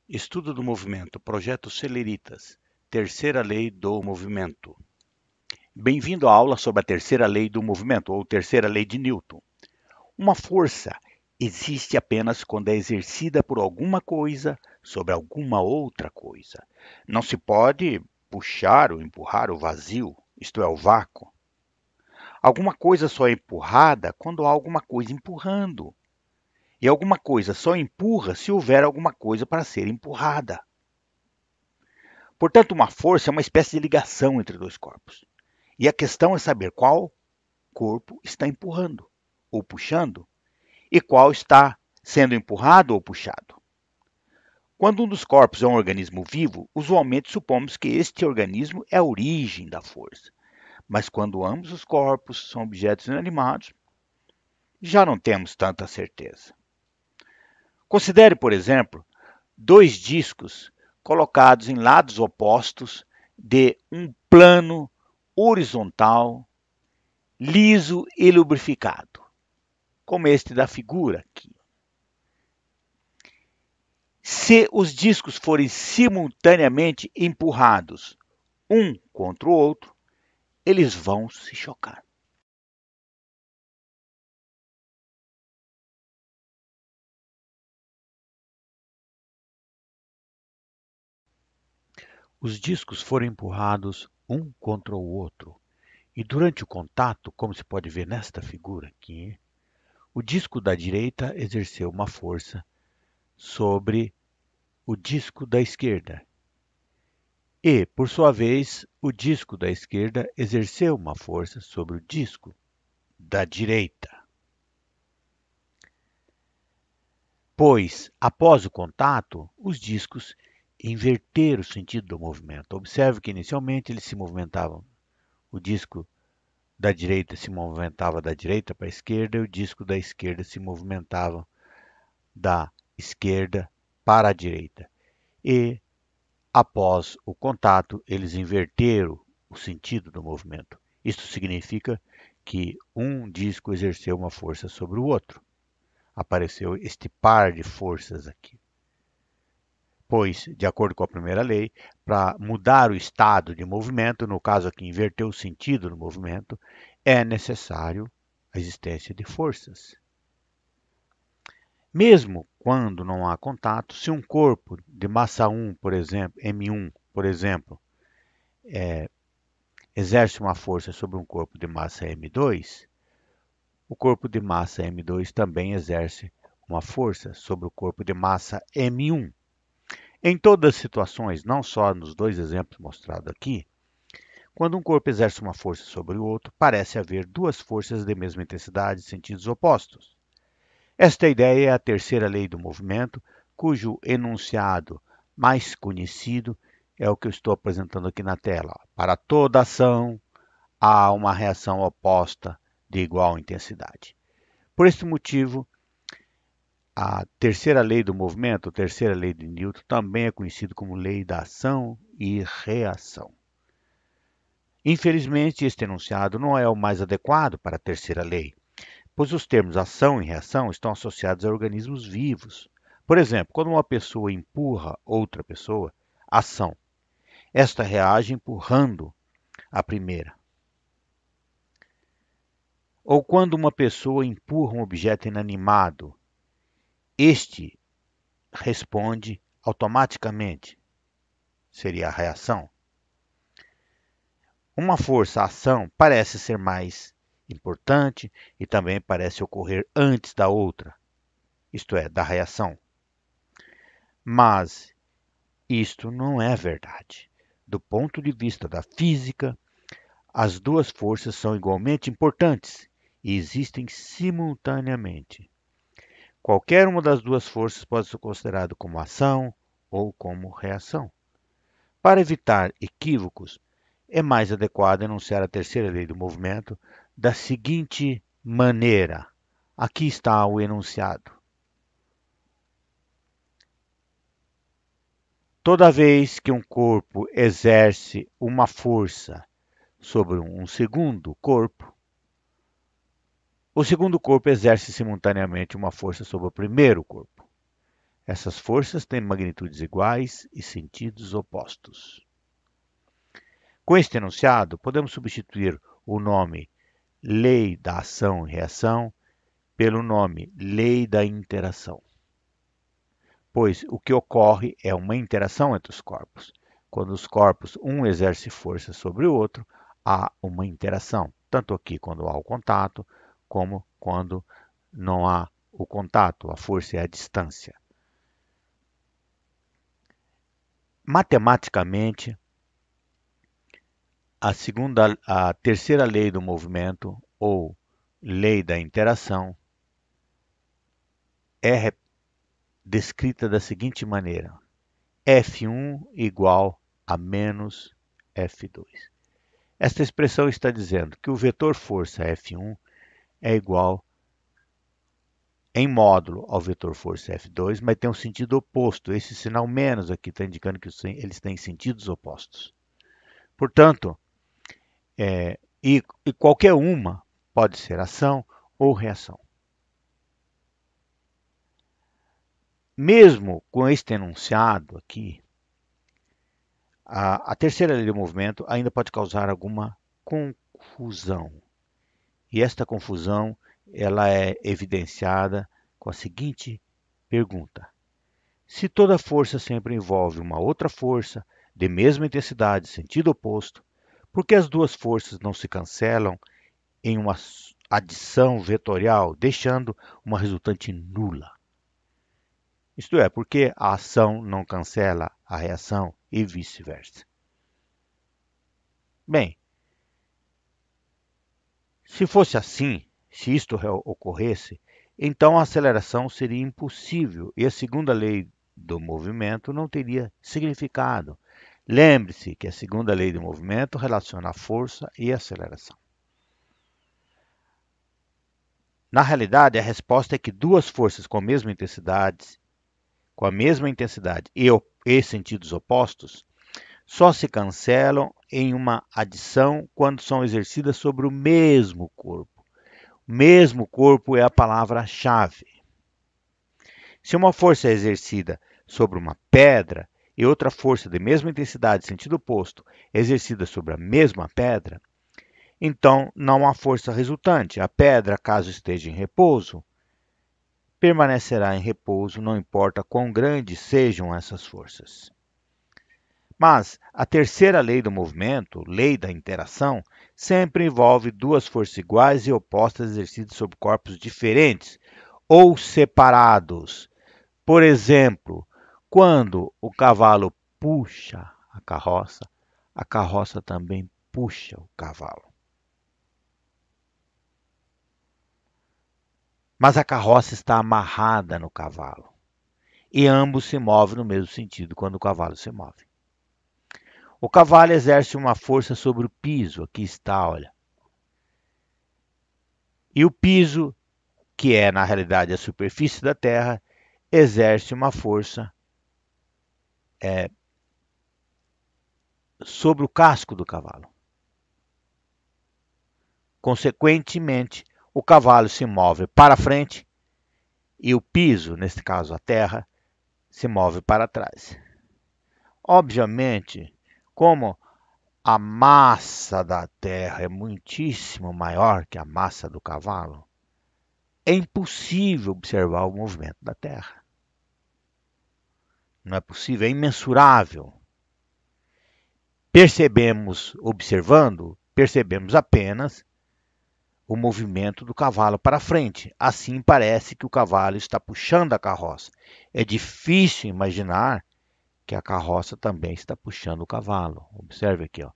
Estudo do movimento, Projeto Celeritas, terceira lei do movimento. Bem-vindo à aula sobre a terceira lei do movimento, ou terceira lei de Newton. Uma força existe apenas quando é exercida por alguma coisa sobre alguma outra coisa. Não se pode puxar ou empurrar o vazio, isto é, o vácuo. Alguma coisa só é empurrada quando há alguma coisa empurrando. E alguma coisa só empurra se houver alguma coisa para ser empurrada. Portanto, uma força é uma espécie de ligação entre dois corpos. E a questão é saber qual corpo está empurrando ou puxando e qual está sendo empurrado ou puxado. Quando um dos corpos é um organismo vivo, usualmente supomos que este organismo é a origem da força. Mas quando ambos os corpos são objetos inanimados, já não temos tanta certeza. Considere, por exemplo, dois discos colocados em lados opostos de um plano horizontal, liso e lubrificado, como este da figura aqui. Se os discos forem simultaneamente empurrados um contra o outro, eles vão se chocar. Os discos foram empurrados um contra o outro, e durante o contato, como se pode ver nesta figura aqui, o disco da direita exerceu uma força sobre o disco da esquerda. E, por sua vez, o disco da esquerda exerceu uma força sobre o disco da direita. Pois, após o contato, os discos inverteram o sentido do movimento. Observe que inicialmente eles se movimentavam. O disco da direita se movimentava da direita para a esquerda e o disco da esquerda se movimentava da esquerda para a direita. E, após o contato, eles inverteram o sentido do movimento. Isto significa que um disco exerceu uma força sobre o outro. Apareceu este par de forças aqui. Pois, de acordo com a primeira lei, para mudar o estado de movimento, no caso aqui inverter o sentido do movimento, é necessário a existência de forças. Mesmo quando não há contato, se um corpo de massa 1, por exemplo, M1, por exemplo, exerce uma força sobre um corpo de massa M2, o corpo de massa M2 também exerce uma força sobre o corpo de massa M1. Em todas as situações, não só nos dois exemplos mostrados aqui, quando um corpo exerce uma força sobre o outro, parece haver duas forças de mesma intensidade em sentidos opostos. Esta ideia é a terceira lei do movimento, cujo enunciado mais conhecido é o que eu estou apresentando aqui na tela. Para toda ação, há uma reação oposta de igual intensidade. Por este motivo, a terceira lei do movimento, a terceira lei de Newton, também é conhecida como lei da ação e reação. Infelizmente, este enunciado não é o mais adequado para a terceira lei, pois os termos ação e reação estão associados a organismos vivos. Por exemplo, quando uma pessoa empurra outra pessoa, ação. Esta reage empurrando a primeira. Ou quando uma pessoa empurra um objeto inanimado, este responde automaticamente. Seria a reação. Uma força-ação parece ser mais importante e também parece ocorrer antes da outra, isto é, da reação. Mas isto não é verdade. Do ponto de vista da física, as duas forças são igualmente importantes e existem simultaneamente. Qualquer uma das duas forças pode ser considerada como ação ou como reação. Para evitar equívocos, é mais adequado enunciar a terceira lei do movimento da seguinte maneira. Aqui está o enunciado. Toda vez que um corpo exerce uma força sobre um segundo corpo, o segundo corpo exerce simultaneamente uma força sobre o primeiro corpo. Essas forças têm magnitudes iguais e sentidos opostos. Com este enunciado, podemos substituir o nome lei da ação e reação pelo nome lei da interação, pois o que ocorre é uma interação entre os corpos. Quando os corpos um exerce força sobre o outro, há uma interação, tanto aqui quando há o contato, como quando não há o contato, a força é a distância. Matematicamente, a terceira lei do movimento, ou lei da interação, é descrita da seguinte maneira: F1 igual a menos F2. Esta expressão está dizendo que o vetor força F1 é igual em módulo ao vetor força F2, mas tem um sentido oposto. Esse sinal menos aqui está indicando que eles têm sentidos opostos. Portanto, e qualquer uma pode ser ação ou reação. Mesmo com este enunciado aqui, a terceira lei do movimento ainda pode causar alguma confusão. E esta confusão ela é evidenciada com a seguinte pergunta: se toda força sempre envolve uma outra força de mesma intensidade, sentido oposto, por que as duas forças não se cancelam em uma adição vetorial, deixando uma resultante nula? Isto é, porque a ação não cancela a reação e vice-versa. Bem, se fosse assim, se isto ocorresse, então a aceleração seria impossível e a segunda lei do movimento não teria significado. Lembre-se que a segunda lei do movimento relaciona a força e a aceleração. Na realidade, a resposta é que duas forças com a mesma intensidade e sentidos opostos, só se cancelam em uma adição quando são exercidas sobre o mesmo corpo. O mesmo corpo é a palavra-chave. Se uma força é exercida sobre uma pedra e outra força de mesma intensidade e sentido oposto é exercida sobre a mesma pedra, então não há força resultante. A pedra, caso esteja em repouso, permanecerá em repouso, não importa quão grandes sejam essas forças. Mas a terceira lei do movimento, lei da interação, sempre envolve duas forças iguais e opostas exercidas sobre corpos diferentes ou separados. Por exemplo, quando o cavalo puxa a carroça também puxa o cavalo. Mas a carroça está amarrada no cavalo e ambos se movem no mesmo sentido quando o cavalo se move. O cavalo exerce uma força sobre o piso, aqui está, olha. E o piso, que é na realidade a superfície da terra, exerce uma força sobre o casco do cavalo. Consequentemente, o cavalo se move para frente e o piso, neste caso a terra, se move para trás. Obviamente, como a massa da terra é muitíssimo maior que a massa do cavalo, é impossível observar o movimento da terra. Não é possível, é imensurável. Percebemos apenas o movimento do cavalo para frente. Assim parece que o cavalo está puxando a carroça. É difícil imaginar que a carroça também está puxando o cavalo. Observe aqui, ó.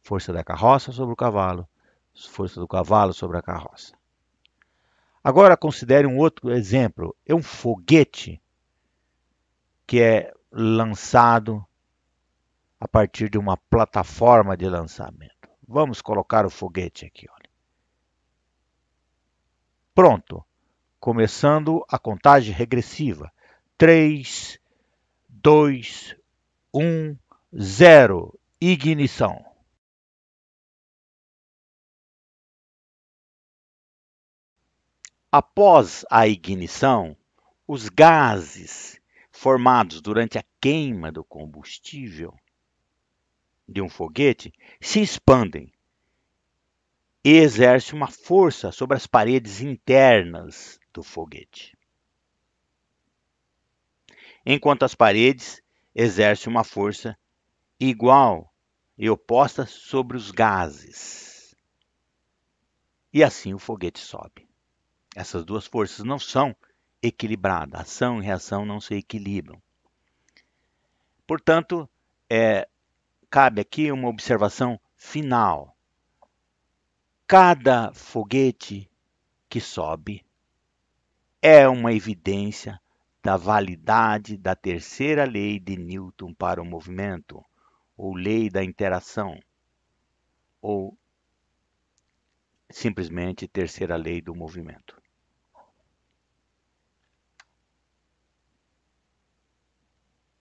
Força da carroça sobre o cavalo, força do cavalo sobre a carroça. Agora considere um outro exemplo. É um foguete que é lançado a partir de uma plataforma de lançamento. Vamos colocar o foguete aqui, olha. Pronto. Começando a contagem regressiva. 3, 2, 1, 0. Ignição. Após a ignição, os gases formados durante a queima do combustível de um foguete se expandem e exercem uma força sobre as paredes internas do foguete, enquanto as paredes exercem uma força igual e oposta sobre os gases. E assim o foguete sobe. Essas duas forças não são equilibradas, ação e reação não se equilibram. Portanto, cabe aqui uma observação final. Cada foguete que sobe é uma evidência da validade da terceira lei de Newton para o movimento, ou lei da interação, ou simplesmente terceira lei do movimento.